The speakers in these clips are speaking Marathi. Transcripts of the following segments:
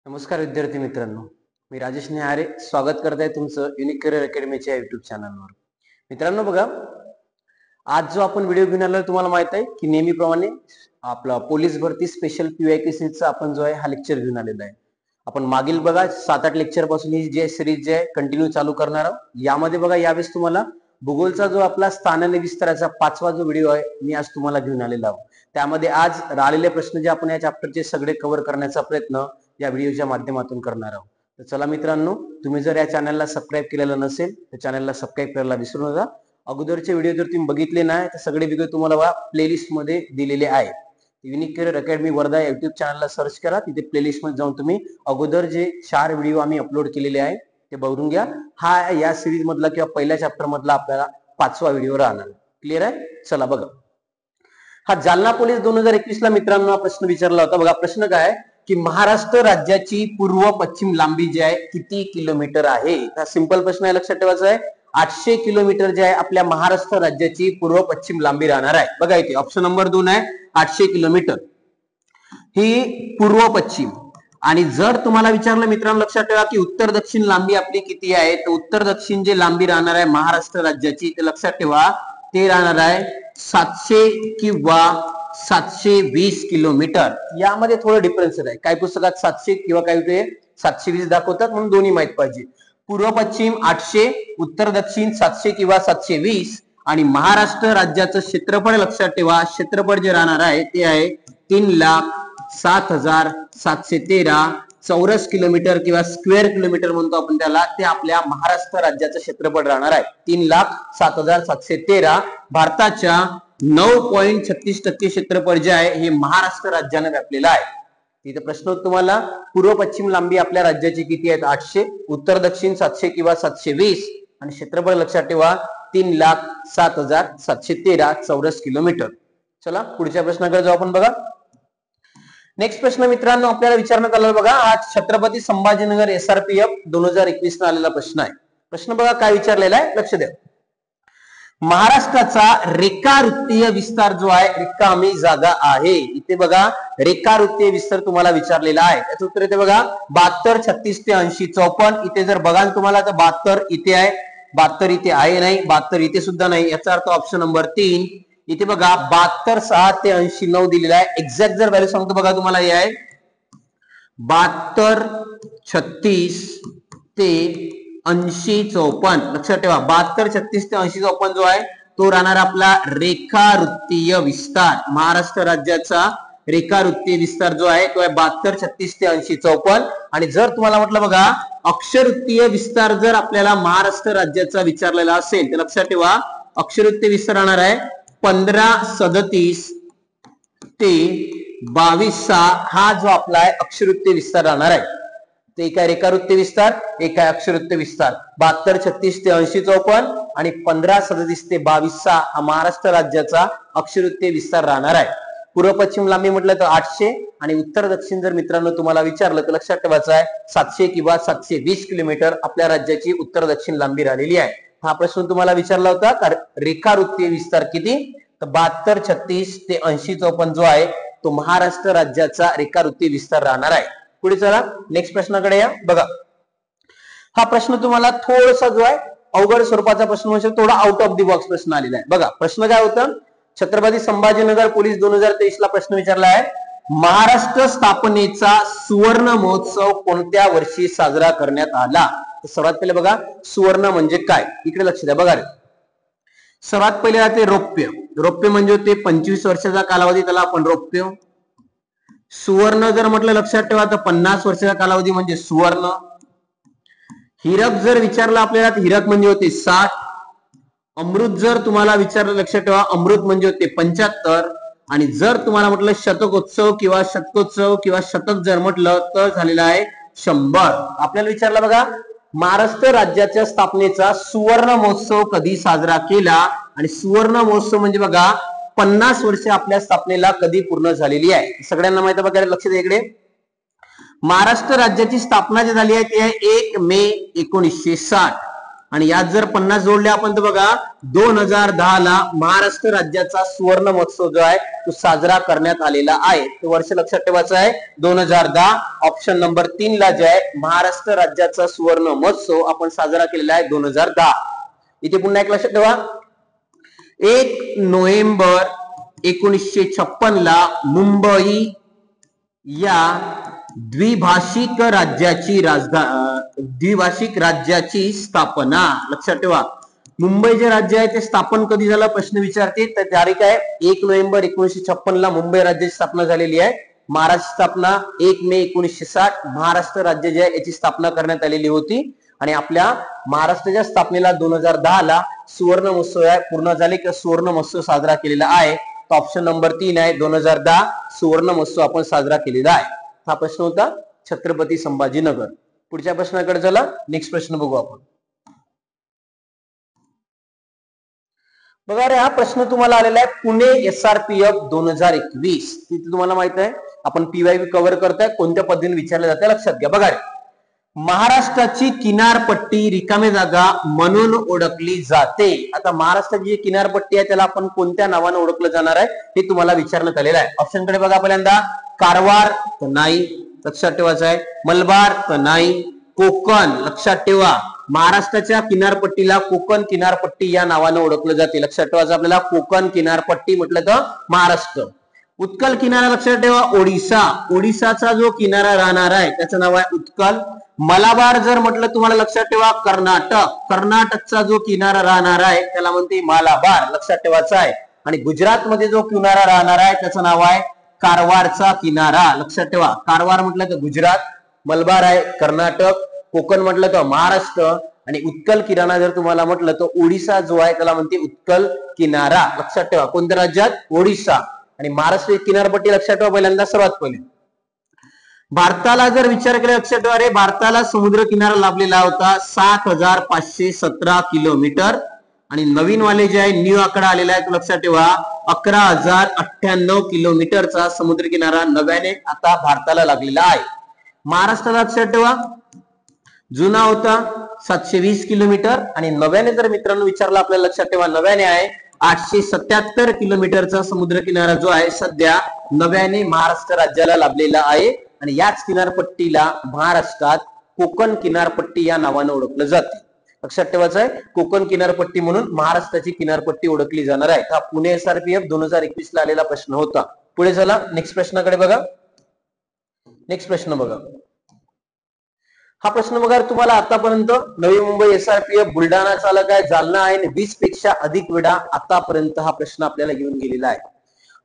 नमस्कार विद्यार्थी मित्रांनो, मी राजेश निहारे स्वागत करत आहे तुमचं युनिक करिअर अकॅडमीच्या युट्यूब चॅनलवर. मित्रांनो बघा, आज जो आपण व्हिडिओ घेऊन आलो तुम्हाला माहित आहे की नेहमीप्रमाणे आपला पोलीस भरती स्पेशल पीवायक्यूसीचा आपण जो आहे हा लेक्चर घेऊन आलेला आहे. आपण मागील बघा 7-8 लेक्चर पासून ही जे सिरीज जे आहे कंटिन्यू चालू करणार आहोत. यामध्ये बघा यावेळेस तुम्हाला भूगोलचा जो आपला स्थान आणि विस्ताराचा 5वा जो व्हिडिओ आहे मी आज तुम्हाला घेऊन आलेला आहोत. त्यामध्ये आज राहिलेले प्रश्न जे आपण या चॅप्टरचे सगळे कव्हर करण्याचा प्रयत्न या व्हिडिओच्या माध्यमातून करणार आहोत. तर चला मित्रांनो, तुम्ही जर या चॅनलला सबस्क्राईब केलेलं नसेल तर चॅनलला सबस्क्राईब करायला विसरू नका. अगोदरचे व्हिडिओ जर तुम्ही बघितले नाही तर सगळे व्हिडिओ तुम्हाला प्लेलिस्ट मध्ये दिलेले आहेत. Unique career academy Wardha YouTube चॅनलला सर्च करा, तिथे प्लेलिस्ट मध्ये जाऊन तुम्ही अगोदर जे 4 व्हिडिओ आम्ही अपलोड केलेले आहेत ते बघून घ्या. हा या सिरीज मधला किंवा पहिल्या चॅप्टर मधला आपल्याला 5वा व्हिडिओ राहणार. क्लिअर आहे? चला बघा, हा जालना पोलीस 2021 ला मित्रांनो हा प्रश्न विचारला होता. बघा प्रश्न काय आहे की महाराष्ट्र राज्याची पूर्व पश्चिम लांबी जी आहे किती किलोमीटर आहे? हा सिंपल प्रश्न आहे, लक्षात ठेवायचा आहे. 800 किलोमीटर जे आहे आपल्या महाराष्ट्र राज्याची पूर्व पश्चिम लांबी राहणार आहे. बघा इथे ऑप्शन नंबर 2 आहे 800 किलोमीटर ही पूर्व पश्चिम. आणि जर तुम्हाला विचारलं मित्रांनो, लक्षात ठेवा की उत्तर दक्षिण लांबी आपली किती आहे, तर उत्तर दक्षिण जे लांबी राहणार आहे महाराष्ट्र राज्याची ते लक्षात ठेवा ते राहणार आहे 700 किंवा 720 किलोमीटर. यामध्ये थोडं डिफरन्स आहे. काही पुस्तकात 700 किंवा काही 720 दाखवतात, म्हणून दोन्ही माहित पाहिजे. पूर्व पश्चिम 800, उत्तर दक्षिण 700 किंवा 720. आणि महाराष्ट्र राज्याचं क्षेत्रफळ लक्षात ठेवा, क्षेत्रफळ जे राहणार आहे ते आहे 3,07,713 चौरस किलोमीटर किंवा स्क्वेअर किलोमीटर म्हणतो आपण त्याला. ते आपल्या महाराष्ट्र राज्याचं क्षेत्रफळ राहणार आहे 3,07,713. भारताच्या 9.36% क्षेत्रफळ जे आहे हे महाराष्ट्र राज्याने व्यापलेलं आहे. तिथे प्रश्न तुम्हाला पूर्व पश्चिम लांबी आपल्या राज्याची किती आहेत? 800, उत्तर दक्षिण 700 किंवा 720 आणि क्षेत्रफळ लक्षात ठेवा 3,07,713 चौरस किलोमीटर. चला पुढच्या प्रश्नाकडे जाऊ आपण. बघा नेक्स्ट प्रश्न मित्रांनो आपल्याला विचारण्यात आला. बघा हा छत्रपती संभाजीनगर SRPF 2021 ला आलेला प्रश्न आहे. प्रश्न बघा काय विचारलेला आहे, लक्ष द्या. महाराष्ट्राचा रेखावृत्तीय विस्तार जो आहे रिकामी जागा आहे. इथे बघा रेखावृत्तीय विस्तार तुम्हाला विचारलेला आहे. त्याचं उत्तर इथे बघा 72, 36 ते 80, 54. इथे जर बघाल तुम्हाला तर 72 इथे आहे, 72 इथे आहे नाही, 72 इथे सुद्धा नाही. याचा अर्थ ऑप्शन नंबर 3. इथे बघा 72, 6 ते 80, 9 दिलेला आहे. एक्झॅक्ट जर व्हॅल्यू सांगतो बघा तुम्हाला हे आहे 72, 36 ते 80, 54. लक्षात ठेवा 72, 36 ते 80, 54 जो आहे तो राहणार आपला रेखावृत्तीय विस्तार. महाराष्ट्र राज्याचा रेखावृत्तीय विस्तार जो आहे तो आहे 72, 36 ते 80, 54. आणि जर तुम्हाला म्हटलं बघा अक्षरवृत्तीय विस्तार जर आपल्याला महाराष्ट्र राज्याचा विचारलेला असेल तर लक्षात ठेवा अक्षरवृत्तीय विस्तार राहणार आहे 1537 ते 22 हा जो आपला आहे अक्षरवृत्तीय विस्तार राहणार आहे. ते एका रेखावृत्तीय विस्तार, एका अक्षरवृत्तीय विस्तार. 72, 36 ते 80, 54 आणि 1537 ते 22 हा महाराष्ट्र राज्याचा अक्षरवृत्तीय विस्तार राहणार आहे. पूर्व पश्चिम लांबी म्हटलं तर 800 आणि उत्तर दक्षिण जर मित्रांनो तुम्हाला विचारलं तर लक्षात ठेवायचं आहे 700 किंवा 720 किलोमीटर आपल्या राज्याची उत्तर दक्षिण लांबी राहिलेली आहे. हा प्रश्न तुम्हाला विचारला होता रेखावृत्तीय विस्तार किती, तर 72, 36 ते 80, 54 जो आहे तो महाराष्ट्र राज्याचा रेखावृत्तीय विस्तार राहणार आहे. पुढे चला नेक्स्ट प्रश्नाकडे या. बघा हा प्रश्न तुम्हाला थोडासा जो आहे अवघड स्वरूपाचा प्रश्न म्हणजे थोडा आउट ऑफ द बॉक्स प्रश्न आलेला आहे. बघा प्रश्न काय होता, छत्रपती संभाजीनगर पोलीस 2023 ला प्रश्न विचारला आहे महाराष्ट्र स्थापनेचा सुवर्ण महोत्सव कोणत्या वर्षी साजरा करण्यात आला? तर सर्वात पहिले बघा सुवर्ण म्हणजे काय, इकडे लक्ष द्या. बघा सर्वात पहिले राहते रौप्य. रौप्य म्हणजे ते 25 वर्षाचा कालावधी, त्याला आपण रौप्य. सुवर्ण जर म्हटलं लक्षात ठेवा तर 50 वर्षाचा कालावधी म्हणजे सुवर्ण. हिरक जर विचारलं आपल्याला तर हिरक म्हणजे होते 60. अमृत जर तुम्हाला विचारलं लक्षात ठेवा अमृत म्हणजे होते 75. आणि जर तुम्हाला म्हटलं शतकोत्सव किंवा शतकोत्सव किंवा शतक जर म्हटलं तर झालेला आहे 100. आपल्याला विचारलं बघा महाराष्ट्र राज्याच्या स्थापनेचा सुवर्ण महोत्सव कधी साजरा केला, आणि सुवर्ण महोत्सव म्हणजे बघा 50 वर्ष आपल्या स्थापनेला कधी पूर्ण झालेली आहे. सगळ्यांना माहिती आहे बघा, लक्ष द्या इकडे. महाराष्ट्र राज्याची स्थापना जी झाली आहे ती आहे 1 मे 1960. आणि यात जर 50 जोडले आपण तर बघा 2010 ला महाराष्ट्र राज्याचा सुवर्ण महोत्सव जो आहे तो साजरा करण्यात आलेला आहे. तो वर्ष लक्षात ठेवायचं आहे 2010. ऑप्शन नंबर 3 ला जे आहे महाराष्ट्र राज्याचा सुवर्ण महोत्सव आपण साजरा केलेला आहे 2010. इथे पुन्हा एक लक्षात ठेवा, 1 नोव्हेंबर 1956 ला मुंबई या द्विभाषिक राज्याची स्थापना. लक्षात ठेवा, मुंबई जे राज्य आहे ते स्थापन कधी झालं प्रश्न विचारते, तर तारीख आहे 1 नोव्हेंबर 1956 ला मुंबई राज्याची स्थापना झालेली आहे. महाराष्ट्र स्थापना 1 मे 1960 महाराष्ट्र राज्य जे आहे याची स्थापना करण्यात आलेली होती. आणि आपल्या महाराष्ट्राच्या स्थापनेला 2010 ला सुवर्ण महोत्सव आहे पूर्ण झाले किंवा सुवर्ण महोत्सव साजरा केलेला आहे. ऑप्शन नंबर 3 आहे 2010 सुवर्ण महोत्सव आपण साजरा केलेला आहे. हा प्रश्न होता छत्रपती संभाजीनगर. पुढच्या प्रश्नाकडे चला, नेक्स्ट प्रश्न बघू आपण. बघा रे, हा प्रश्न तुम्हाला आलेला आहे पुणे SRPF 2021. तिथे तुम्हाला माहित आहे आपण PYQ कव्हर करताय, कोणत्या पद्धतीने विचारले जाते लक्षात घ्या. बघा रे, महाराष्ट्राची किनारपट्टी रिकामी जागा म्हणून ओळखली जाते. आता महाराष्ट्राची जी किनारपट्टी आहे त्याला आपण कोणत्या नावाने ओळखलं जाणार आहे हे तुम्हाला विचारण्यात आलेलं आहे. ऑप्शन कडे बघा, पहिल्यांदा कारवार तर नाही, लक्षात ठेवायचं आहे. मलबार तर नाही. कोकण लक्षात ठेवा, महाराष्ट्राच्या किनारपट्टीला कोकण किनारपट्टी या नावाने ओळखलं जाते. लक्षात ठेवायचं आपल्याला, कोकण किनारपट्टी म्हटलं तर महाराष्ट्र. उत्कल किनारा लक्षात ठेवा ओडिसा, ओडिसाचा जो किनारा राहणार आहे त्याचं नाव आहे उत्कल. मलाबार जर म्हटलं तुम्हाला लक्षात ठेवा कर्नाटक, कर्नाटकचा जो किनारा राहणार आहे त्याला म्हणते मालाबार, लक्षात ठेवायचा आहे. आणि गुजरात मध्ये जो किनारा राहणार आहे त्याचं नाव आहे कारवारचा किनारा. लक्षात ठेवा, कारवार म्हटलं तर गुजरात, मलबार आहे कर्नाटक, कोकण म्हटलं तर महाराष्ट्र आणि उत्कल किनारा जर तुम्हाला म्हटलं तर ओडिसा जो आहे त्याला म्हणते उत्कल किनारा. लक्षात ठेवा, कोणत्या राज्यात? ओडिसा. आणि महाराष्ट्र किनारपट्टी लक्षात ठेवा पहिल्यांदा, सर्वात पहिले भारताला जर विचार केला लक्षात ठेवा रे, भारताला समुद्र किनारा लाभलेला होता 7517 किलोमीटर. आणि नवीन वाले जे आहे न्यू आकडा आलेला आहे तो लक्षात ठेवा 11098 किलोमीटरचा समुद्र किनारा नव्याने आता भारताला लागलेला आहे. महाराष्ट्राला लक्षात ठेवा जुना होता 720 किलोमीटर आणि नव्याने जर मित्रांनो विचारला आपल्याला लक्षात ठेवा नव्याने आहे 877 किलोमीटरचा समुद्र किनारा जो आहे सध्या नव्याने महाराष्ट्र राज्याला लाभलेला आहे. आणि याच किनारपट्टीला महाराष्ट्रात कोकण किनारपट्टी या नावाने ओळखलं जाते. लक्षात ठेवायचं आहे, कोकण किनारपट्टी म्हणून महाराष्ट्राची किनारपट्टी ओळखली जाणार आहे. हा पुणे SRPF 2021 ला आलेला प्रश्न होता. पुढे चला, नेक्स्ट प्रश्नाकडे बघा. नेक्स्ट प्रश्न बघा, हा प्रश्न बघा तुम्हाला आतापर्यंत नवी मुंबई SRPF बुलढाणा चालक आहे, जालना आहे, 20 पेक्षा अधिक वेळा आतापर्यंत हा प्रश्न आपल्याला घेऊन गेलेला आहे.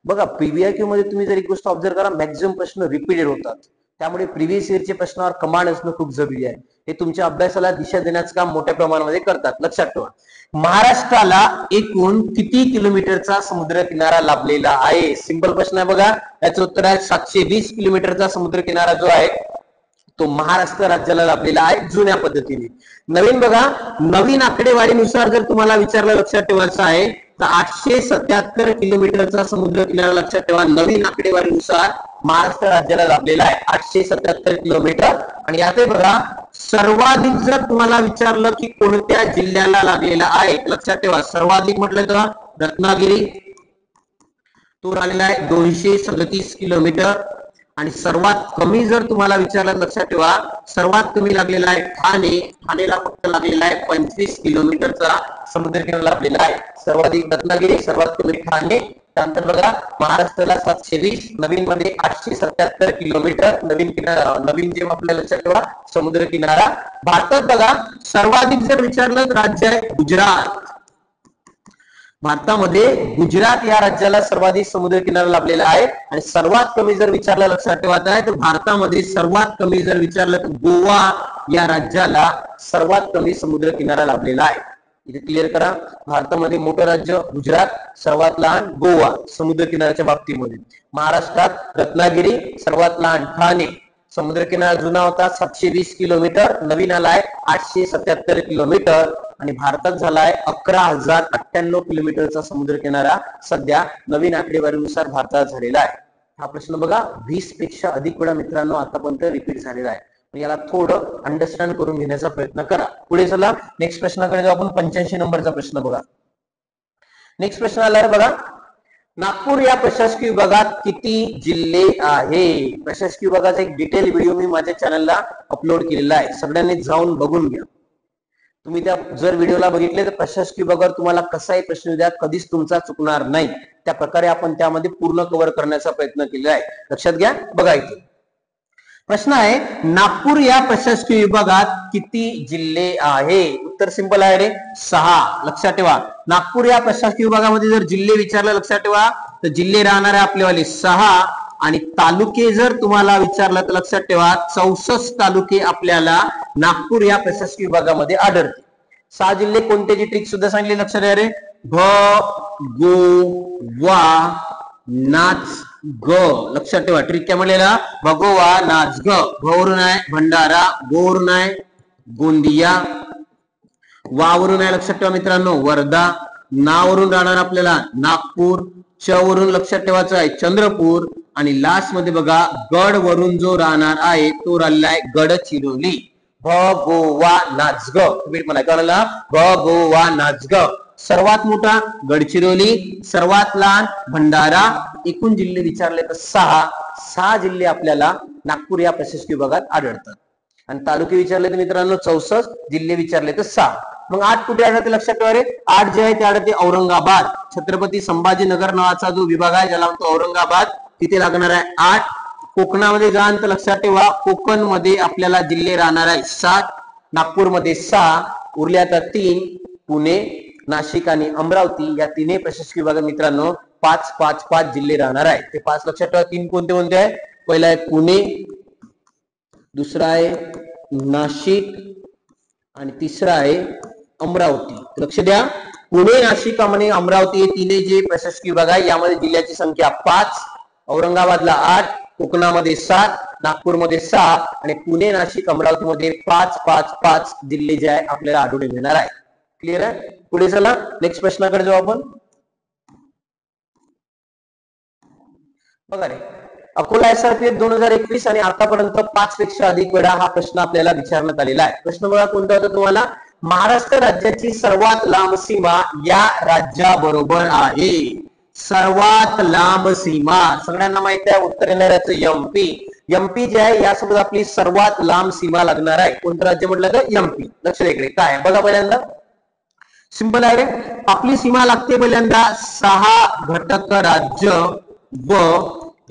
बघा PYQ मध्ये तुम्ही जर एक गोष्ट ऑब्झर्व करा, मॅक्झिमम प्रश्न रिपीटेड होतात. त्यामुळे प्रिव्हियस इयरच्या प्रश्नावर कमांड असणं खूप जरुरी आहे. हे तुमच्या अभ्यासाला दिशा देण्याचं काम मोठ्या प्रमाणामध्ये करतात. लक्षात ठेवा, महाराष्ट्राला एकूण किती किलोमीटरचा समुद्र किनारा लाभलेला आहे? सिंपल प्रश्न आहे बघा, याचं उत्तर आहे 720 किलोमीटरचा समुद्र किनारा जो आहे तो महाराष्ट्र राज्याला लाभलेला आहे जुन्या पद्धतीने. नवीन बघा, नवीन आकडेवारीनुसार जर तुम्हाला विचारलं लक्षात ठेवायचं आहे तर 877 किलोमीटरचा समुद्र किनारा लक्षात ठेवा. नवीन आकडेवारीनुसार महाराष्ट्र राज्याला लाभलेला आहे 877 किलोमीटर. आणि यात बघा सर्वाधिक जर तुम्हाला विचारलं की कोणत्या जिल्ह्याला लाभलेला आहे लक्षात ठेवा, सर्वाधिक म्हटलं तर रत्नागिरी, तो राहिलेला आहे 237 किलोमीटर. आणि सर्वात कमी जर तुम्हाला विचारलं लक्षात ठेवा, सर्वात कमी लागलेला आहे ठाणे, ठाणेला फक्त लागलेला आहे 25 किलोमीटरचा समुद्र किनारा लाभलेला आहे. सर्वाधिक रत्नागिरी, सर्वात कमी ठाणे. त्यानंतर बघा महाराष्ट्राला 720, नवीन मध्ये 877 किलोमीटर नवीन किनारा, नवीन जे आपल्याला लक्षात ठेवा समुद्र किनारा. भारतात बघा सर्वाधिक जर विचारलं राज्य आहे गुजरात. भारतामध्ये गुजरात या राज्याला सर्वाधिक समुद्र किनारा लाभलेला आहे. आणि सर्वात कमी जर विचारलं लक्षात ठेवायचं आहे तर भारतामध्ये सर्वात कमी जर विचारलं तर गोवा या राज्याला सर्वात कमी समुद्र किनारा लाभलेला आहे. इथे क्लिअर करा, भारतामध्ये मोठं राज्य गुजरात, सर्वात लहान गोवा समुद्र किनाऱ्याच्या बाबतीमध्ये. महाराष्ट्रात रत्नागिरी, सर्वात लहान ठाणे. समुद्र किनारा जुना होता 720 किलोमीटर, नवीन आलाय 877 किलोमीटर. आणि भारतात झालाय 11098 किलोमीटरचा समुद्र किनारा सध्या नवीन आकडेवारीनुसार भारतात झालेला आहे. हा प्रश्न बघा 20 पेक्षा अधिक वेळा मित्रांनो आतापर्यंत रिपीट झालेला आहे. याला थोडं अंडरस्टँड करून घेण्याचा प्रयत्न करा. पुढे चला नेक्स्ट प्रश्नाकडे जाऊ आपण. 85 नंबरचा प्रश्न बघा. नेक्स्ट प्रश्न आलाय बघा. नागपूर या प्रशासकीय विभागात किती जिल्हे आहे? प्रशासकीय विभागाचा एक डिटेल व्हिडिओ मी माझ्या चॅनलला अपलोड केलेला आहे, सगळ्यांनी जाऊन बघून घ्या. तुम्ही त्या जर व्हिडिओला बघितले तर प्रशासकीय विभागावर तुम्हाला कसाही प्रश्न द्या कधीच तुमचा चुकणार नाही. त्या प्रकारे आपण त्यामध्ये पूर्ण कव्हर करण्याचा प्रयत्न केलेला आहे. लक्षात घ्या. बघा इथे प्रश्न आहे, नागपूर या प्रशासकीय विभागात किती जिल्हे आहे? उत्तर सिंपल आहे रे, 6. लक्षात ठेवा. नागपूर या प्रशासकीय विभागामध्ये जर जिल्हे विचारलं लक्षात ठेवा तर जिल्हे राहणार आहे आपलेवाले 6 आणि तालुके जर तुम्हाला विचारलं तर लक्षात ठेवा 64 तालुके आपल्याला नागपूर या प्रशासकीय विभागामध्ये आढळते. 6 जिल्हे कोणत्याची ट्रिक सुद्धा सांगली लक्षात द्या रे. भ गो वा नाच ग. लक्षात ठेवा ट्रिक काय म्हणलेला, भगोवा नाच ग. भवरून आहे भंडारा, गोवरून आहे गोंदिया, वावरून आहे लक्षात ठेवा मित्रांनो वर्धा, नावरून राहणार आपल्याला नागपूर, च वरून लक्षात ठेवायचं आहे चंद्रपूर आणि लास्ट मध्ये बघा गड वरून जो राहणार आहे तो राहिला आहे गडचिरोली. भ गोवा नाच ग. तुम्ही म्हणा कळला, भ गोवा नाच ग. सर्वात मोठा गडचिरोली, सर्वात लहान भंडारा. एकूण जिल्हे विचारले तर 6 जिल्हे आपल्याला नागपूर या प्रशासकीय विभागात आढळतात. आणि तालुके विचारले तर मित्रांनो 64, जिल्हे विचारले तर 6. मग 8 कुठे आढळते लक्षात ठेवा रे. 8 जे आहे ते आढळते औरंगाबाद. छत्रपती संभाजीनगर नावाचा जो विभाग आहे ज्याला म्हणतो औरंगाबाद, तिथे लागणार आहे 8. कोकणामध्ये जाण तर लक्षात ठेवा कोकण मध्ये आपल्याला जिल्हे राहणार आहे 7, नागपूरमध्ये 6, उरल्या तर 3, पुणे, नाशिक आणि अमरावती या तिन्ही प्रशासकीय विभाग मित्रांनो 5 जिल्हे राहणार आहे. ते 5 लक्षात ठेवा. 3 कोणते कोणते आहे? पहिला आहे पुणे, दुसरा आहे नाशिक आणि तिसरा आहे अमरावती. लक्ष द्या. पुणे, नाशिक आणि अमरावती हे तिन्ही जे प्रशासकीय विभाग आहे यामध्ये जिल्ह्याची संख्या 5. औरंगाबादला 8, कोकणामध्ये 7, नागपूरमध्ये 6 आणि पुणे, नाशिक, अमरावतीमध्ये 5 जिल्हे जे आहे आपल्याला आढळून येणार आहे. क्लिअर आहे. पुढे चला नेक्स्ट प्रश्नाकडे जाऊ आपण. बघा रे, अकोला SRPF 2021 आणि आतापर्यंत 5 पेक्षा अधिक वेळा हा प्रश्न आपल्याला विचारण्यात आलेला आहे. प्रश्न बघा कोणता होता तुम्हाला. महाराष्ट्र राज्याची सर्वात लांब सीमा या राज्याबरोबर आहे. सर्वात लांब सीमा सगळ्यांना माहिती आहे. उत्तर येणार याचं एमपी जे आहे यासोबत आपली सर्वात लांब सीमा लागणार आहे. कोणतं राज्य म्हटलं तर एमपी. लक्ष द्या इकडे काय बघा. पहिल्यांदा सिंपल आहे रे. आपली सीमा लागते पहिल्यांदा 6 घटक राज्य व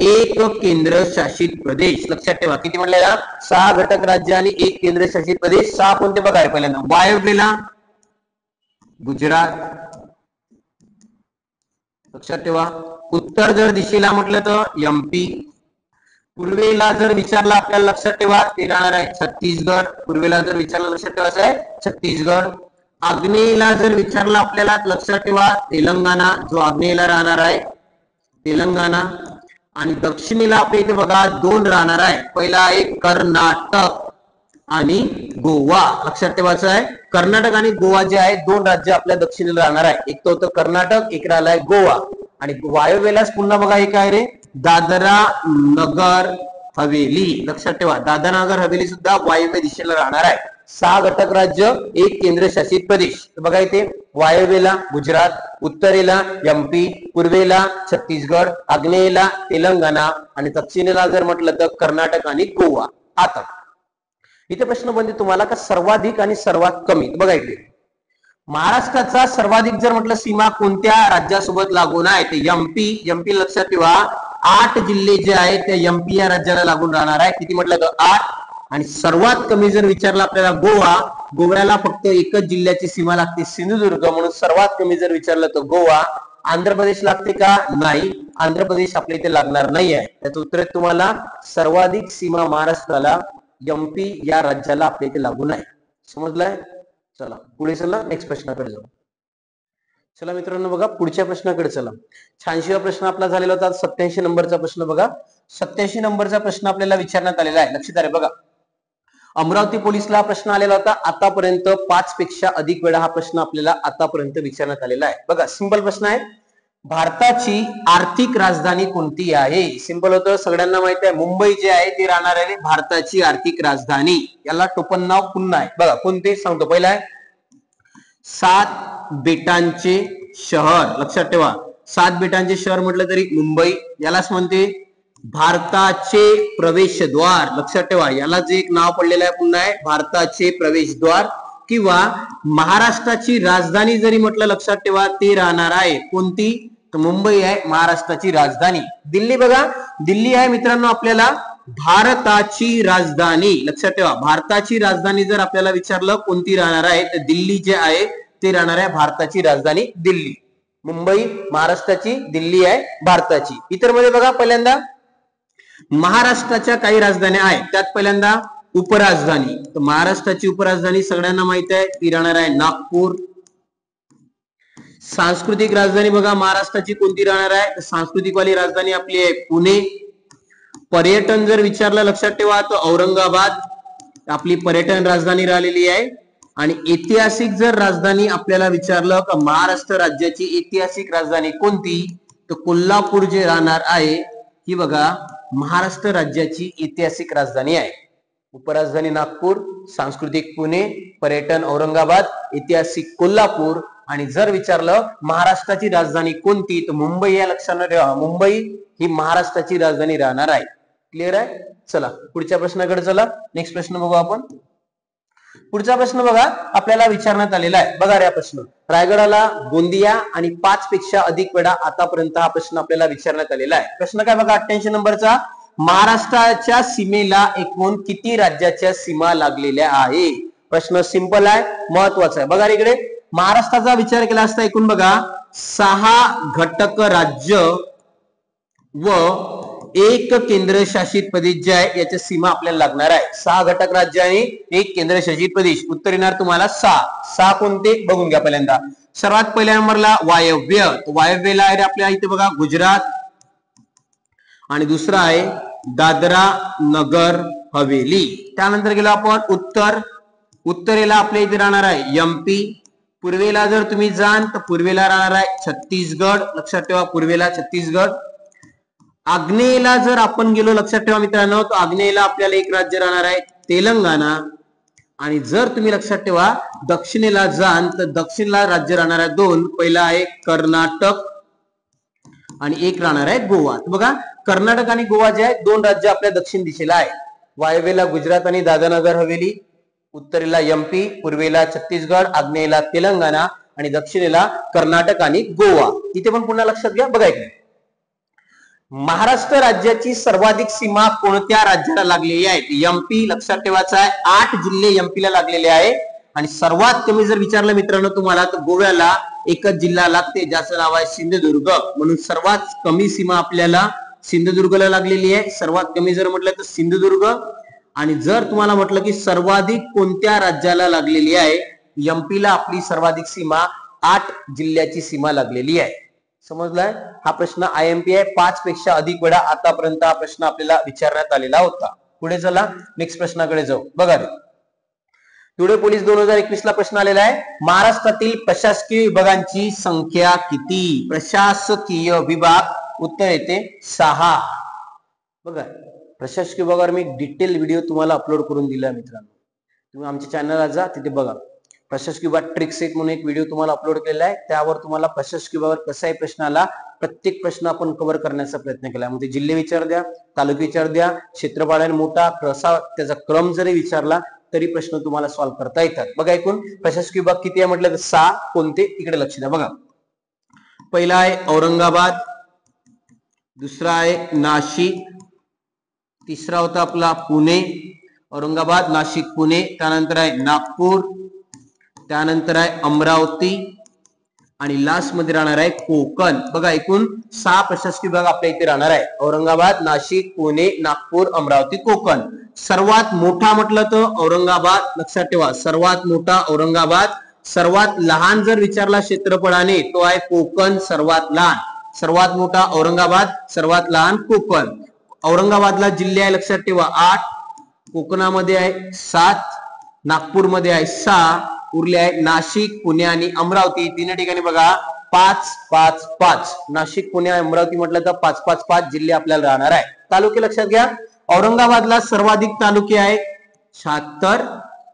1 केंद्रशासित प्रदेश. लक्षात ठेवा किती म्हणलेला 6 घटक राज्य आणि 1 केंद्रशासित प्रदेश. 6 कोणते बघा. पहिल्यांदा वायव्येला गुजरात. लक्षात ठेवा. उत्तर जर दिशेला म्हटलं तर एमपी. पूर्वेला जर विचारला आपल्याला लक्षात ठेवा ते राहणार आहे छत्तीसगड. पूर्वेला जर विचारलं लक्षात ठेवायचं आहे छत्तीसगड. आग्नेयला जर विचारला आपल्याला लक्षात ठेवा तेलंगणा, जो आग्नेयला राहणार आहे तेलंगणा. आणि दक्षिणेला आपल्या इथे बघा 2 राहणार आहे. पहिला आहे कर्नाटक आणि गोवा. लक्षात ठेवायचं आहे कर्नाटक आणि गोवा जे आहे 2 राज्य आपल्या दक्षिणेला राहणार आहे. एक तर होतं कर्नाटक, एक राहिलाय गोवा. आणि वायव्येलाच पुन्हा बघा हे काय रे दादरा नगर हवेली. लक्षात ठेवा दादरा नगर हवेली सुद्धा वायव्य दिशेला राहणार आहे. 6 घटक राज्य, 1 केंद्रशासित प्रदेश. बघा इथे वायव्येला गुजरात, उत्तरेला एमपी, पूर्वेला छत्तीसगड, आग्नेयेला तेलंगणा आणि दक्षिणेला जर म्हटलं तर कर्नाटक आणि गोवा. आता इथे प्रश्न बनते तुम्हाला का सर्वाधिक आणि सर्वात कमी. बघा इकडे महाराष्ट्राचा सर्वाधिक जर म्हटलं सीमा कोणत्या राज्यासोबत लागून आहे ते एमपी. लक्षात ठेवा 8 जिल्हे जे आहेत ते एमपी या राज्याला लागून राहणार आहे. किती म्हटलं तर 8. आणि सर्वात कमी जर विचारलं आपल्याला गोवा, गोव्याला फक्त एकच जिल्ह्याची सीमा लागते सिंधुदुर्ग, म्हणून सर्वात कमी जर विचारलं तर गोवा. आंध्र प्रदेश लागते का? नाही, आंध्र प्रदेश आपल्या इथे लागणार नाही आहे. त्याचं उत्तर तुम्हाला सर्वाधिक सीमा महाराष्ट्राला एमपी या राज्याला आपल्या इथे लागून आहे. समजलंय. चला पुढे चला नेक्स्ट प्रश्नाकडे जाऊ. चला मित्रांनो बघा पुढच्या प्रश्नाकडे चला. 86वा प्रश्न आपला झालेला होता. 87 नंबरचा प्रश्न बघा. 87 नंबरचा प्रश्न आपल्याला विचारण्यात आलेला आहे. लक्षात आहे बघा. अमरावती पोलीसला प्रश्न आलेला होता. आतापर्यंत 5 पेक्षा अधिक वेळा हा प्रश्न आपल्याला आतापर्यंत विचारण्यात आलेला आहे. बघा सिंपल प्रश्न आहे. भारताची आर्थिक राजधानी कोणती आहे? सिंपल होतं, सगळ्यांना माहिती आहे मुंबई जे आहे ती राहणार आहे भारताची आर्थिक राजधानी. याला टोपण नाव पुन्हा आहे बघा कोणते सांगतो. पहिला आहे 7 बेटांचे शहर. लक्षात ठेवा 7 बेटांचे शहर म्हटलं तरी मुंबई. यालाच म्हणते भारताचे प्रवेशद्वार. लक्षात ठेवा याला जे एक नाव पडलेलं आहे पुन्हा आहे भारताचे प्रवेशद्वार. किंवा महाराष्ट्राची राजधानी जरी म्हटलं लक्षात ठेवा ते राहणार आहे कोणती? तर मुंबई आहे महाराष्ट्राची राजधानी. दिल्ली बघा दिल्ली आहे मित्रांनो आपल्याला भारताची राजधानी. लक्षात ठेवा भारताची राजधानी जर आपल्याला विचारलं कोणती राहणार आहे तर दिल्ली जे आहे ते राहणार आहे भारताची राजधानी दिल्ली. मुंबई महाराष्ट्राची, दिल्ली आहे भारताची. इतर मध्ये बघा पहिल्यांदा महाराष्ट्राच्या काही राजधान्या आहेत त्यात पहिल्यांदा उपराजधानी. तर महाराष्ट्राची उपराजधानी सगळ्यांना माहिती आहे ती राहणार आहे नागपूर. सांस्कृतिक राजधानी बघा महाराष्ट्राची कोणती राहणार आहे तर सांस्कृतिक वाली राजधानी आपली आहे पुणे. पर्यटन जर विचारलं लक्षात ठेवा तर औरंगाबाद आपली पर्यटन राजधानी राहिलेली आहे. आणि ऐतिहासिक जर राजधानी आपल्याला विचारलं तर महाराष्ट्र राज्याची ऐतिहासिक राजधानी कोणती तर कोल्हापूर जे राहणार आहे ही बघा महाराष्ट्र राज्याची ऐतिहासिक राजधानी आहे. उपराजधानी नागपूर, सांस्कृतिक पुणे, पर्यटन औरंगाबाद, ऐतिहासिक कोल्हापूर. आणि जर विचारलं महाराष्ट्राची राजधानी कोणती तर मुंबई या लक्षात ठेवा मुंबई ही महाराष्ट्राची राजधानी राहणार आहे. क्लिअर आहे. चला पुढच्या प्रश्नाकडे चला. नेक्स्ट प्रश्न बघू आपण. पुढचा प्रश्न बघा आपल्याला विचारण्यात आलेला आहे. बघा रे प्रश्न रायगडाला गोंदिया आणि 5 पेक्षा अधिक वेळा आतापर्यंत हा प्रश्न आपल्याला विचारण्यात आलेला आहे. प्रश्न काय बघा 88 नंबरचा. महाराष्ट्राच्या सीमेला एकूण किती राज्याच्या सीमा लागलेल्या आहे? प्रश्न सिंपल आहे महत्वाचा आहे. बघा इकडे महाराष्ट्राचा विचार केला असता एकूण बघा 6 घटक राज्य व 1 केंद्रशासित प्रदेश जे आहे याच्या सीमा आपल्याला लागणार आहे. 6 घटक राज्य आणि 1 केंद्रशासित प्रदेश. उत्तर येणार तुम्हाला 6 कोणते बघून घ्या. पहिल्यांदा सर्वात पहिल्या नंबरला वायव्य. वायव्यला आहे आपल्या इथे बघा गुजरात. आणि दुसरा आहे दादरा नगर हवेली. त्यानंतर गेलो आपण उत्तर. उत्तरेला आपल्या इथे राहणार आहे एमपी. पूर्वेला जर तुम्ही जाल तर पूर्वेला राहणार आहे छत्तीसगड. लक्षात ठेवा पूर्वेला छत्तीसगड. आग्नेयला जर आपण गेलो लक्षात ठेवा मित्रांनो तर आग्नेयला आपल्याला एक राज्य राहणार आहे तेलंगणा. आणि जर तुम्ही लक्षात ठेवा दक्षिणेला जाल तर दक्षिणला राज्य राहणार आहे 2. पहिला आहे कर्नाटक आणि एक राहणार आहे गोवा. बघा कर्नाटक आणि गोवा जे आहे 2 राज्य आपल्या दक्षिण दिशेला आहे. वायव्येला गुजरात आणि दादरानगर हवेली, उत्तरेला एमपी, पूर्वेला छत्तीसगड, आग्नेयेला तेलंगणा आणि दक्षिणेला कर्नाटक आणि गोवा. इथे पण पुन्हा लक्षात घ्या. बघा इकडे महाराष्ट्र राज्याची सर्वाधिक सीमा कोणत्या राज्याला लागलेली आहे? एमपी. लक्षात ठेवायचं आहे 8 जिल्हे एमपीला लागलेले आहे. आणि सर्वात कमी जर विचारलं मित्रांनो तुम्हाला तर गोव्याला एकच जिल्हा लागते ज्याचं नाव आहे सिंधुदुर्ग. म्हणून सर्वात कमी सीमा आपल्याला सिंधुदुर्गला लागलेली आहे. सर्वात कमी जर म्हटलं तर सिंधुदुर्ग. आणि जर तुम्हाला म्हटलं की सर्वाधिक कोणत्या राज्याला लागलेली आहे एमपीला आपली सर्वाधिक सीमा 8 जिल्ह्याची सीमा लागलेली आहे. समजलाय. हा प्रश्न आयएमपी आहे. 5 पेक्षा अधिक वेळा आतापर्यंत हा प्रश्न आपल्याला विचारण्यात आलेला होता. पुढे चला नेक्स्ट प्रश्नाकडे जाऊ. बघा टुडे पोलीस 2021 ला प्रश्न आलेला आहे. महाराष्ट्रातील प्रशासकीय विभागांची संख्या किती? प्रशासकीय विभाग उत्तर येते 6. बघा प्रशासकीय विभागावर मी डिटेल व्हिडिओ तुम्हाला अपलोड करून दिला मित्रांनो. तुम्ही आमच्या चॅनलला जा तिथे बघा. प्रशासकीय विभाग ट्रिक्स एक म्हणून एक व्हिडिओ तुम्हाला अपलोड केलेला आहे. त्यावर तुम्हाला प्रशासकीय विभागावर कसाही प्रश्न आला प्रत्येक प्रश्न आपण कव्हर करण्याचा प्रयत्न केला. म्हणजे जिल्हे विचार द्या, तालुके विचार द्या, क्षेत्रफळाने मोठा कसा त्याचा क्रम जरी विचारला तरी प्रश्न तुम्हाला सॉल्व्ह करता येतात. बघा ऐकून प्रशासकीय विभाग किती आहे म्हटलं तर 6. कोणते इकडे लक्ष द्या. बघा पहिला आहे औरंगाबाद, दुसरा आहे नाशिक, तिसरा होता आपला पुणे. औरंगाबाद, नाशिक, पुणे. त्यानंतर आहे नागपूर, त्यानंतर आहे अमरावती आणि लास्ट मध्ये राहणार आहे कोकण. बघा एकूण 6 प्रशासकीय विभाग आपल्या इथे राहणार आहे. औरंगाबाद, नाशिक, पुणे, नागपूर, अमरावती, कोकण. सर्वात मोठा म्हटलं तर औरंगाबाद. लक्षात ठेवा सर्वात मोठा औरंगाबाद. सर्वात लहान जर विचारला क्षेत्रफळाने तो आहे कोकण सर्वात लहान. सर्वात मोठा औरंगाबाद, सर्वात लहान कोकण. औरंगाबादला जिल्हे आहे लक्षात ठेवा 8, कोकणामध्ये आहे 7, नागपूरमध्ये आहे 6, उरले आहे नाशिक, पुणे आणि अमरावती. 3 ठिकाणी बघा पाच पाच पाच. नाशिक पुणे अमरावती म्हटलं तर 5-5-5 जिल्हे आपल्याला राहणार आहे. तालुके लक्षात घ्या. औरंगाबादला सर्वाधिक तालुके आहे 76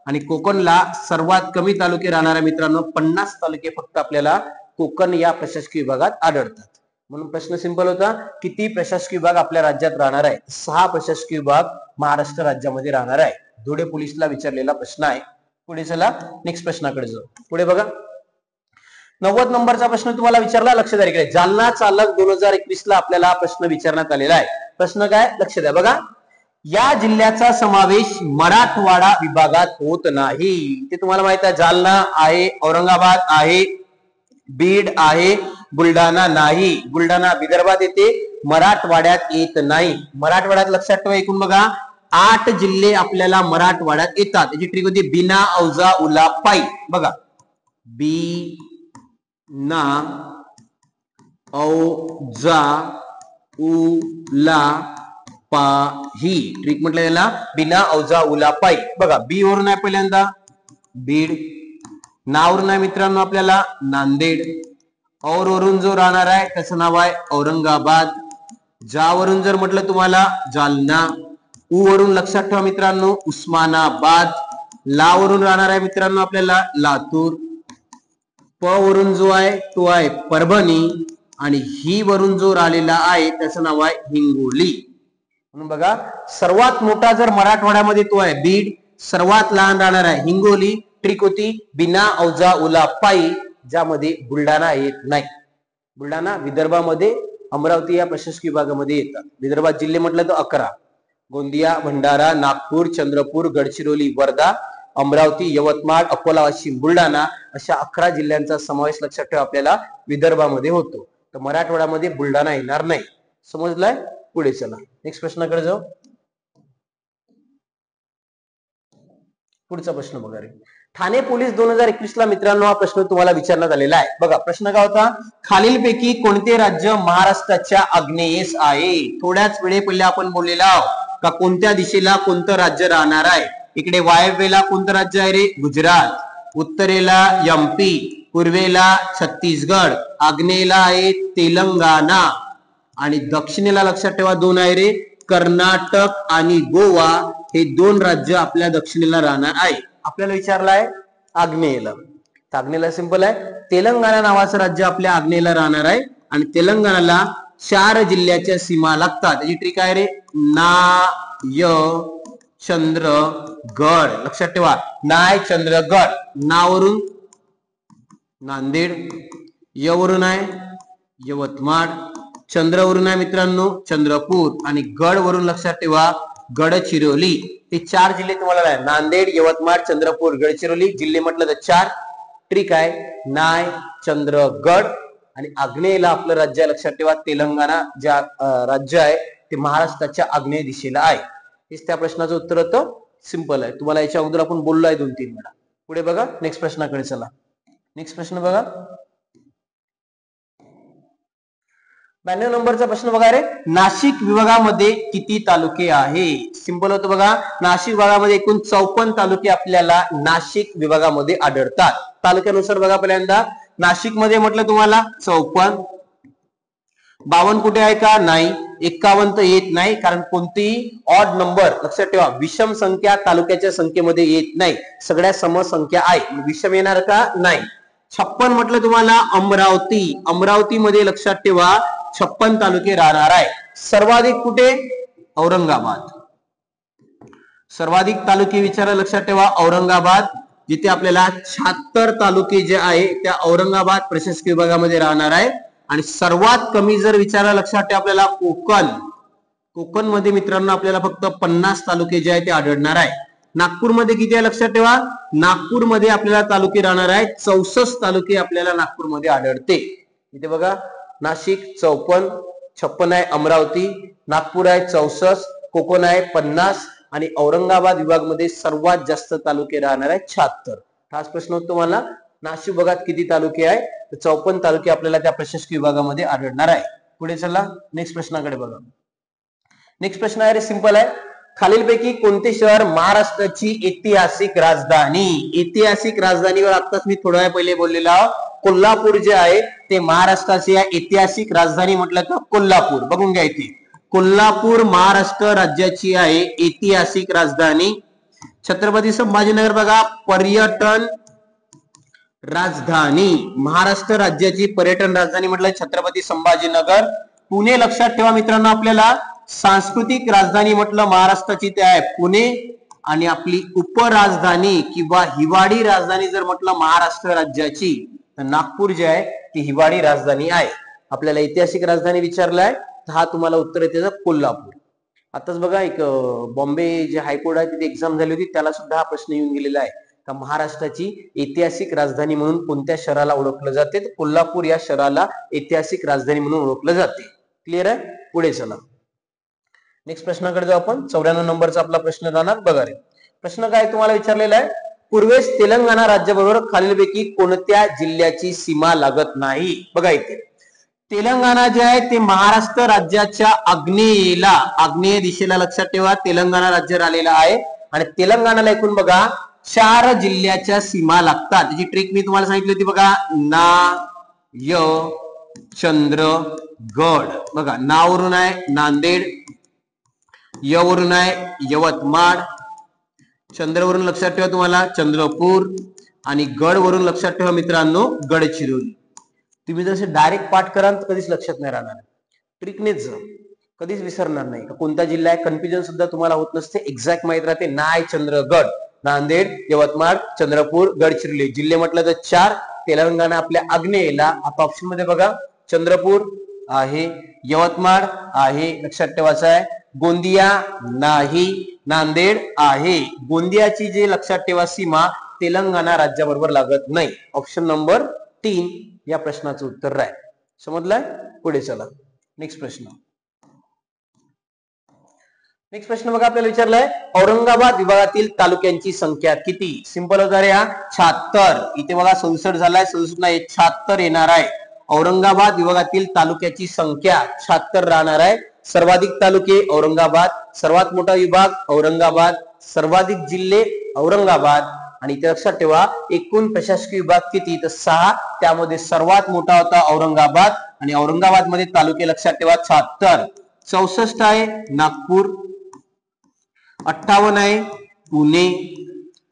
आणि कोकणला सर्वात कमी तालुके राहणाऱ्या मित्रांनो 50 तालुके फक्त आपल्याला कोकण या प्रशासकीय विभागात आढळतात. म्हणून प्रश्न सिंपल होता, किती प्रशासकीय विभाग आपल्या राज्यात राहणार आहे? 6 प्रशासकीय विभाग महाराष्ट्र राज्यामध्ये राहणार आहे. धुळे पोलीसला विचारलेला प्रश्न आहे. पुढे चला नेक्स्ट प्रश्नाकडे जाऊ. पुढे बघा 90 नंबरचा प्रश्न तुम्हाला विचारला, लक्ष द्या इकडे. जालना चालक 2021 ला आपल्याला प्रश्न विचारण्यात आलेला आहे. प्रश्न काय? लक्ष द्या बघा. या जिल्ह्याचा समावेश मराठवाडा विभागात होत नाही. ते तुम्हाला माहित आहे, जालना आहे, औरंगाबाद आहे, बीड आहे, बुलढाणा नाही. बुलढाणा विदर्भात येते, मराठवाड्यात येत नाही. मराठवाड्यात लक्षात ठेवा, एकूण बघा 8 जिल्हे आपल्याला मराठवाड्यात येतात. याची ट्रिक होती बिना, औजा, उला, पाई. बघा बिना, औजा, उला, पाही. ट्रिक म्हटलं याला बिना, औजा, उला, पाई. बघा बी वरून आहे पहिल्यांदा बीड, नावरून आहे मित्रांनो आपल्याला नांदेड, और वरून जो राहणार आहे त्याचं नाव आहे औरंगाबाद, जावरून जर म्हटलं तुम्हाला जालना, उ वरून लक्षात ठेवा मित्रांनो उस्मानाबाद, ला वरून राहणार आहे मित्रांनो आपल्याला लातूर, प वरून जो आहे तो आहे परभणी आणि ही वरून जो राहिलेला आहे त्याचं नाव आहे हिंगोली. म्हणून बघा सर्वात मोठा जर मराठवाड्यामध्ये तो आहे बीड, सर्वात लहान राहणार आहे हिंगोली. ट्रिक होती बिना, औजा, उला, पाई, ज्यामध्ये बुलढाणा येत नाही. बुलढाणा विदर्भामध्ये अमरावती या प्रशासकीय विभागामध्ये येतात. विदर्भात जिल्हे म्हटलं तर 11: गोंदिया, भंडारा, नागपूर, चंद्रपूर, गडचिरोली, वर्धा, अमरावती, यवतमाळ, अकोला, वाशिम, बुलढाणा अशा 11 जिल्ह्यांचा समावेश लक्षात ठेवा आपल्याला विदर्भामध्ये होतो. तर मराठवाड्यामध्ये बुलढाणा येणार नाही. समजलाय? पुढे चला नेक्स्ट प्रश्नाकडे जाऊ. पुढचा प्रश्न बघा रे. ठाणे पोलीस 2021 ला मित्रांनो हा प्रश्न तुम्हाला विचारण्यात आलेला आहे. बघा प्रश्न काय होता, खालीलपैकी कोणते राज्य महाराष्ट्राच्या आग्नेयेस आहे? थोड्याच वेळे पहिले आपण बोललेला आहोत का कोणत्या दिशेला कोणतं राज्य राहणार आहे. इकडे वायव्येला कोणतं राज्य आहे रे? गुजरात, उत्तरेला एमपी, पूर्वेला छत्तीसगड, आग्नेयेला आहे तेलंगणा आणि दक्षिणेला लक्षात ठेवा 2 आहे रे कर्नाटक आणि गोवा. हे 2 राज्य आपल्या दक्षिणेला राहणार आहे. आपल्याला विचारलाय आग्नेयेला. आग्नेयेला सिंपल आहे, तेलंगणा नावाचं राज्य आपल्या आग्नेयेला राहणार आहे आणि तेलंगणाला 4 जिल्ह्याच्या सीमा लागतात. याची ट्रिक आहे रे नाय चंद्रगड. लक्षात ठेवा नाय चंद्रगड. नावरून नांदेड, यवरून आहे यवतमाळ, चंद्रवरून आहे मित्रांनो चंद्रपूर आणि गड वरून लक्षात ठेवा गडचिरोली. हे 4 जिल्हे तुम्हाला आहे, नांदेड, यवतमाळ, चंद्रपूर, गडचिरोली. जिल्हे म्हटलं तर 4. ट्रिक आहे नाय चंद्रगड. आणि आग्नेयला आपलं राज्य लक्षात ठेवा तेलंगणा ज्या राज्य आहे ते महाराष्ट्राच्या आग्नेय दिशेला आहे. हेच त्या प्रश्नाचं उत्तर होतं. सिंपल आहे, तुम्हाला याच्या अगोदर आपण बोललो आहे 2-3 वेळा. पुढे बघा नेक्स्ट प्रश्नाकडे चला. नेक्स्ट प्रश्न बघा 92 नंबरचा प्रश्न बघा रे. नाशिक विभागामध्ये किती तालुके आहे? सिंपल होतं बघा. नाशिक विभागामध्ये एकूण 54 तालुके आपल्याला नाशिक विभागामध्ये आढळतात. तालुक्यानुसार बघा पहिल्यांदा नाशिक मध्ये म्हटलं तुम्हाला 54. 52 कुठे आहे का? नाही. 51 तर येत नाही कारण कोणतीही ऑड नंबर लक्षात ठेवा विषम संख्या तालुक्याच्या संख्येमध्ये येत नाही. सगळ्या समसंख्या आहे, विषम येणार का? नाही. 56 म्हटलं तुम्हाला अमरावती. अमरावती मध्ये लक्षात ठेवा 56 तालुके राहणार आहे. सर्वाधिक कुठे? औरंगाबाद. सर्वाधिक तालुके विचारा लक्षात ठेवा औरंगाबाद, जिथे आपल्याला 76 तालुके जे आहे त्या औरंगाबाद प्रशासकीय विभागामध्ये राहणार आहे. आणि सर्वात कमी जर विचारा लक्षात ठेवा आपल्याला कोकण. कोकण मध्ये मित्रांनो आपल्याला फक्त 50 तालुके जे आहे ते आढळणार आहे. नागपूरमध्ये किती आहे लक्षात ठेवा, नागपूरमध्ये आपल्याला तालुके राहणार आहेत 64 तालुके आपल्याला नागपूरमध्ये आढळते. इथे बघा नाशिक 54, 56 आहे अमरावती, नागपूर आहे 64, कोकण आहे 50 आणि औरंगाबाद विभागामध्ये सर्वात जास्त तालुके राहणार आहेत 76. हाच प्रश्न होतो तुम्हाला नाशिक विभागात किती तालुके आहे, तर 54 तालुके आपल्याला त्या प्रशासकीय विभागामध्ये आढळणार आहे. पुढे चला नेक्स्ट प्रश्नाकडे बघा. नेक्स्ट प्रश्न आहे सिंपल आहे. खालीलपैकी कोणते शहर महाराष्ट्राची ऐतिहासिक राजधानी? ऐतिहासिक राजधानीवर आताच मी थोड्या वेळ पहिले बोललेलो आहोत. कोल्हापूर जे आहे ते महाराष्ट्राची ऐतिहासिक राजधानी म्हटलं तर कोल्हापूर. बघून घ्या इथे, कोल्हापूर महाराष्ट्र राज्याची आहे ऐतिहासिक राजधानी. छत्रपती संभाजीनगर बघा पर्यटन राजधानी, महाराष्ट्र राज्याची पर्यटन राजधानी म्हटलं छत्रपती संभाजीनगर. पुणे लक्षात ठेवा मित्रांनो, आपल्याला सांस्कृतिक राजधानी म्हटलं महाराष्ट्राची ते आहे पुणे. आणि आपली उपराजधानी किंवा हिवाळी राजधानी जर म्हटलं महाराष्ट्र राज्याची तर नागपूर जे आहे ती हिवाळी राजधानी आहे. आपल्याला ऐतिहासिक राजधानी विचारलाय तर हा तुम्हाला उत्तर येते कोल्हापूर. आताच बघा एक बॉम्बे जे हायकोर्ट आहे तिथे एक्झाम झाली होती, त्याला सुद्धा हा प्रश्न येऊन गेलेला आहे का महाराष्ट्राची ऐतिहासिक राजधानी म्हणून कोणत्या शहराला ओळखलं जाते, तर कोल्हापूर या शहराला ऐतिहासिक राजधानी म्हणून ओळखलं जाते. क्लिअर आहे? पुढे चला नेक्स्ट प्रश्नाकडे जाऊ आपण. 94 नंबरचा आपला प्रश्न राहणार. बघा रे प्रश्न काय तुम्हाला विचारलेला आहे, पूर्वेस तेलंगणा राज्याबरोबर खालीलपैकी कोणत्या जिल्ह्याची सीमा लागत नाही. बघा इथे तेलंगणा जे आहे ते महाराष्ट्र राज्याच्या आग्नेयेला, आग्नेय दिशेला लक्षात ठेवा तेलंगणा राज्य राहिलेला आहे. आणि तेलंगणाला एकूण बघा 4 जिल्ह्याच्या सीमा लागतात. त्याची ट्रिक मी तुम्हाला सांगितली होती बघा, ना य चंद्रगड. बघा नावरून आहे नांदेड, य वरून आहे यवतमाळ, चंद्रवरून लक्षात ठेवा तुम्हाला चंद्रपूर, आणि गड वरून लक्षात ठेवा मित्रांनो गडचिरोली. तुम्ही जसे डायरेक्ट पाठ कराल तर कधीच लक्षात नाही राहणार, ट्रिकनेच कधीच विसरणार नाही. कोणता जिल्हा आहे कन्फ्युजन सुद्धा तुम्हाला होत नसते, एक्झॅक्ट माहित राहते. नाय चंद्रगड, नांदेड, यवतमाळ, चंद्रपूर, गडचिरोली. जिल्हे म्हटलं तर 4. तेलंगणा आपल्या आग्नेयेला, आता ऑप्शन मध्ये बघा चंद्रपूर आहे, यवतमाळ आहे लक्षात ठेवायचं आहे, गोंदिया नाही, नांदेड आहे. गोंदियाची जे लक्षात ठेवा सीमा तेलंगणा राज्याबरोबर लागत नाही. ऑप्शन नंबर 3 या प्रश्नाचं उत्तर आहे. समजलंय? पुढे चला नेक्स्ट प्रश्न. नेक्स्ट प्रश्न बघा आपल्याला विचारलाय, औरंगाबाद विभागातील तालुक्यांची संख्या किती. सिंपल होता रे हा 76. इथे बघा 67 झालाय, 67 नाही 76 येणार आहे. औरंगाबाद विभागातील तालुक्याची संख्या 76 राहणार आहे. सर्वाधिक तालुके औरंगाबाद, सर्वात मोठा विभाग औरंगाबाद, सर्वाधिक जिल्हे औरंगाबाद. आणि इथे लक्षात ठेवा एकूण प्रशासकीय विभाग किती, तर 6. त्यामध्ये सर्वात मोठा होता औरंगाबाद, आणि औरंगाबाद मध्ये तालुके लक्षात ठेवा 76. 64 आहे नागपूर, 58 आहे पुणे,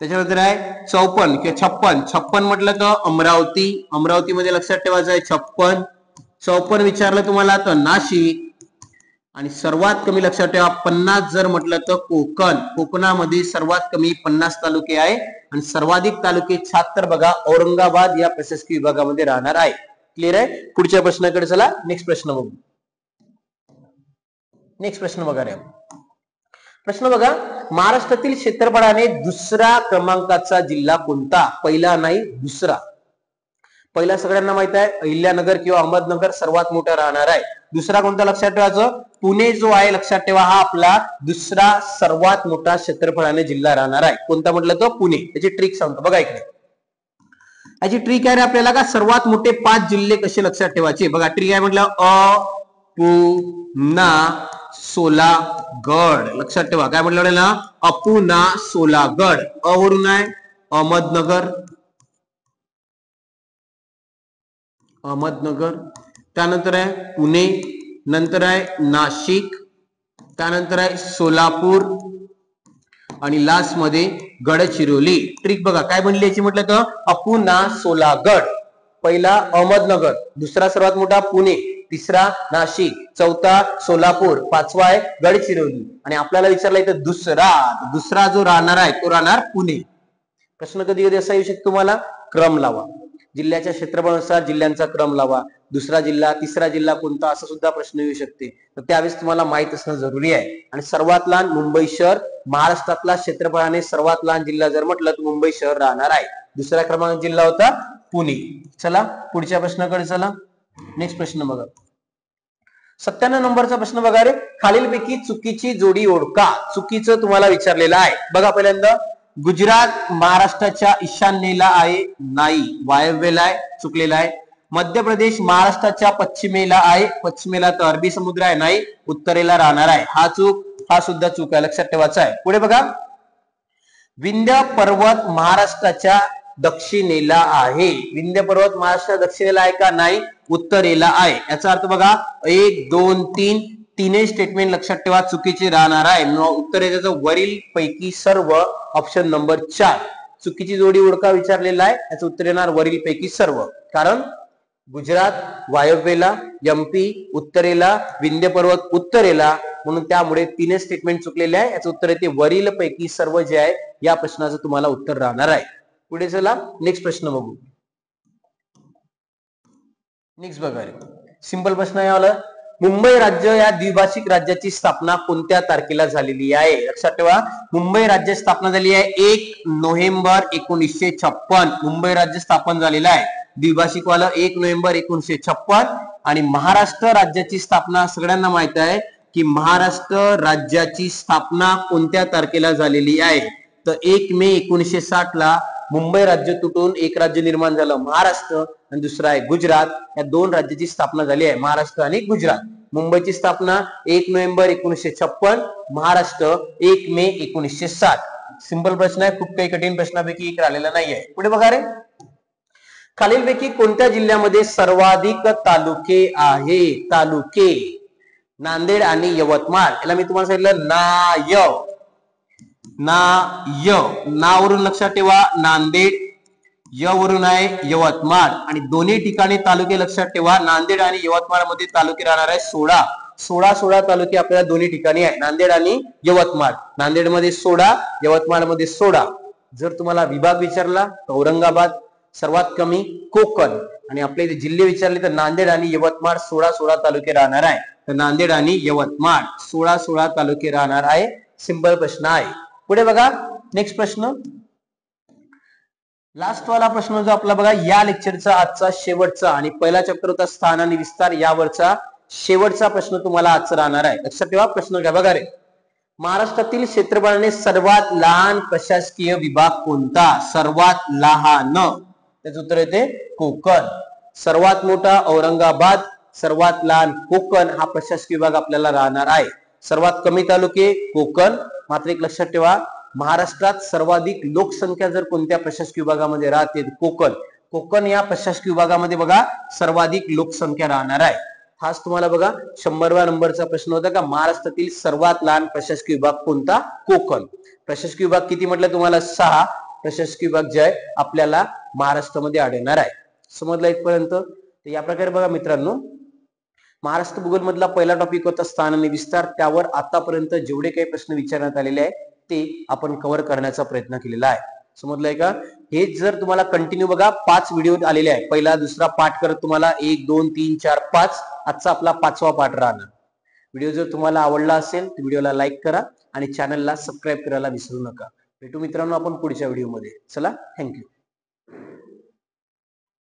त्याच्यानंतर आहे 54 किंवा 56 म्हटलं तर अमरावती, अमरावतीमध्ये लक्षात ठेवायचं आहे 56. 54 विचारलं तुम्हाला तर नाशिक, आणि सर्वात कमी लक्षात ठेवा 50 जर म्हटलं तर कोकण. कोकणामध्ये सर्वात कमी 50 तालुके आहे, आणि सर्वाधिक तालुके 76 बघा औरंगाबाद या प्रशासकीय विभागामध्ये राहणार आहे. क्लिअर आहे? पुढच्या प्रश्नाकडे चला. नेक्स्ट प्रश्न बघू. नेक्स्ट प्रश्न बघा रे, प्रश्न बघा, महाराष्ट्रातील क्षेत्रफळाने दुसऱ्या क्रमांकाचा जिल्हा कोणता. पहिला नाही दुसरा. पहिला सगळ्यांना माहित आहे अहिल्यानगर किंवा अहमदनगर सर्वात मोठा राहणार आहे. दुसरा कोणता लक्षात ठेवायचं, पुणे जो आहे लक्षात ठेवा हा आपला दुसरा सर्वात मोठा क्षेत्रफळाने जिल्हा राहणार आहे. कोणता म्हटलं तर पुणे. त्याची ट्रिक सांगतो बघा इकडे. याची ट्रिक आहे आपल्याला का सर्वात मोठे 5 जिल्हे कसे लक्षात ठेवायचे. बघा ट्रिक आहे म्हटलं अपुना सोलागड. लक्षात ठेवा काय म्हटलं ना, अपुना सोलागड. अ वरून आहे अहमदनगर, अहमदनगर, त्यानंतर आहे पुणे, नंतर आहे नाशिक, त्यानंतर आहे सोलापूर, आणि लास्ट मध्ये गडचिरोली. ट्रिक बघा काय बनली याची म्हटलं तर अपुना सोलागड. पहिला अहमदनगर, दुसरा सर्वात मोठा पुणे, तिसरा नाशिक, चौथा सोलापूर, 5वा आहे गडचिरोली. आणि आपल्याला विचारला इथं दुसरा जो राहणार आहे तो राहणार पुणे. प्रश्न कधी कधी असा येऊ शकतो तुम्हाला, क्रम लावा, जिल्ह्याच्या क्षेत्रफळानुसार जिल्ह्यांचा क्रम लावा. दुसरा जिल्हा तिसरा जिल्हा कोणता असा सुद्धा प्रश्न येऊ शकते. तर त्यावेळेस तुम्हाला माहित असणं जरुरी आहे. आणि सर्वात लहान मुंबई शहर, महाराष्ट्रातला क्षेत्रफळाने सर्वात लहान जिल्हा जर म्हटलं तर मुंबई शहर राहणार आहे. दुसरा क्रमांक जिल्हा होता पुणे. चला पुढच्या प्रश्नाकडे चला. नेक्स्ट प्रश्न बघा, 97 नंबरचा प्रश्न बघा रे, खालीलपैकी चुकीची जोडी ओळखा. चुकीचं तुम्हाला विचारलेलं आहे. बघा पहिल्यांदा, गुजरात महाराष्ट्राच्या ईशान्येला आहे, नाही वायव्येला आहे, चुकलेला आहे. मध्य प्रदेश महाराष्ट्राच्या पश्चिमेला आहे, पश्चिमेला तर अरबी समुद्र आहे, नाही उत्तरेला राहणार आहे, हा चूक, हा सुद्धा चूक आहे, लक्षात ठेवायचा आहे. पुढे बघा, विंध्य पर्वत महाराष्ट्राच्या दक्षिणेला आहे. विंध्य पर्वत महाराष्ट्र दक्षिणेला आहे का? नाही, उत्तरेला आहे. याचा अर्थ बघा 1 2 3 तीनही स्टेटमेंट लक्षात ठेवा, चुकीचे राहणार आहे. उत्तरेचं वरील पैकी सर्व, ऑप्शन नंबर 4. चुकीची जोडी ओळखा विचारलेला आहे, याचं उत्तर येणार वरील पैकी सर्व. कारण गुजरात वायव्येला, एमपी उत्तरेला, विंध्य पर्वत उत्तरेला, म्हणून त्यामुळे तीनही स्टेटमेंट चुकलेले आहे. याचं उत्तर येते वरील पैकी सर्व जे आहे. या प्रश्नाचं तुम्हाला उत्तर राहणार आहे. पुढे चला नेक्स्ट प्रश्न बघू. नेक्स्ट बघा, सिंपल प्रश्न आहे वाला. मुंबई राज्य या द्विभाषिक राज्याची स्थापना कोणत्या तारखेला झालेली आहे? लक्षात ठेवा, मुंबई राज्य स्थापना झाली आहे 1 नोव्हेंबर 1956. मुंबई राज्य स्थापन झालेलं आहे द्विभाषिक वाला 1 नोव्हेंबर 1956. आणि महाराष्ट्र राज्याची स्थापना सगळ्यांना माहित आहे की महाराष्ट्र राज्याची स्थापना कोणत्या तारखेला झालेली आहे? तर 1 मे 1960 ला मुंबई राज्य तुटून एक राज्य निर्माण झालं महाराष्ट्र, आणि दुसरं आहे गुजरात. या दोन राज्याची स्थापना झाली आहे, महाराष्ट्र आणि गुजरात. मुंबईची स्थापना 1 नोव्हेंबर 1956, महाराष्ट्र 1 मे 1960. सिंपल प्रश्न आहे, खूप काही कठीण प्रश्नापैकी एक राहिलेला नाहीये. पुढे बघा रे, खालीलपैकी कोणत्या जिल्ह्यामध्ये सर्वाधिक तालुके आहे? तालुके नांदेड आणि यवतमाळ. याला मी तुम्हाला सांगितलं ना वरून लक्षात ठेवा नांदेड, य वरून आहे यवतमाळ. आणि दोन्ही ठिकाणी तालुके लक्षात ठेवा. नांदेड आणि यवतमाळ मध्ये तालुके राहणार आहे 16 तालुके आपल्याला दोन्ही ठिकाणी आहे, नांदेड आणि यवतमाळ. नांदेड मध्ये 16, यवतमाळ मध्ये 16. जर तुम्हाला विभाग विचारला तर औरंगाबाद, सर्वात कमी कोकण. आणि आपले इथे जिल्हे विचारले तर नांदेड आणि यवतमाळ 16 तालुके राहणार आहे. तर नांदेड आणि यवतमाळ 16 तालुके राहणार आहे. सिंपल प्रश्न आहे. पुढे बघा नेक्स्ट प्रश्न, लास्ट वाला प्रश्न जो आपला बघा या लेक्चरचा आजचा शेवटचा आणि पहिला चॅप्टर होता स्थान आणि विस्तार, यावरचा शेवटचा प्रश्न तुम्हाला आजचा राहणार आहे. लक्षात ठेवा प्रश्न घ्या बघा रे. महाराष्ट्रातील क्षेत्रफळाने सर्वात लहान प्रशासकीय विभाग कोणता? सर्वात लहान, त्याचं उत्तर येते कोकण. सर्वात मोठा औरंगाबाद, सर्वात लहान कोकण हा प्रशासकीय विभाग आपल्याला राहणार आहे. सर्वात कमी तालुके कोकण. मात्र एक लक्षात ठेवा, महाराष्ट्रात सर्वाधिक लोकसंख्या जर कोणत्या प्रशासकीय विभागामध्ये राहते कोकण. कोकण या प्रशासकीय विभागामध्ये बघा सर्वाधिक लोकसंख्या राहणार आहे. हाच तुम्हाला बघा 100व्या नंबरचा प्रश्न होता का, महाराष्ट्रातील सर्वात लहान प्रशासकीय विभाग कोणता? कोकण. प्रशासकीय विभाग किती म्हटलं तुम्हाला? 6 प्रशासकीय विभाग जे आहे आपल्याला महाराष्ट्रामध्ये आढळणार आहे. समजलं इथपर्यंत? या प्रकारे बघा मित्रांनो, महाराष्ट्र भूगोल मधला पहिला टॉपिक होता स्थान आणि विस्तार. त्यावर आतापर्यंत जेवढे काही प्रश्न विचारण्यात आलेले आहेत ते आपण कव्हर करण्याचा प्रयत्न केलेला आहे. समजलंय का? हे जर तुम्हाला कंटिन्यू बघा 5 व्हिडिओ आलेले आहेत. पहिला दुसरा पाठ करत तुम्हाला 1 2 3 4 5. आजचा आपला 5वा पाठ राहणार. व्हिडिओ जर तुम्हाला आवडला असेल तर व्हिडिओला लाईक करा आणि चॅनलला सबस्क्राईब करायला विसरू नका. भेटू मित्रांनो आपण पुढच्या व्हिडिओमध्ये. चला, थँक्यू.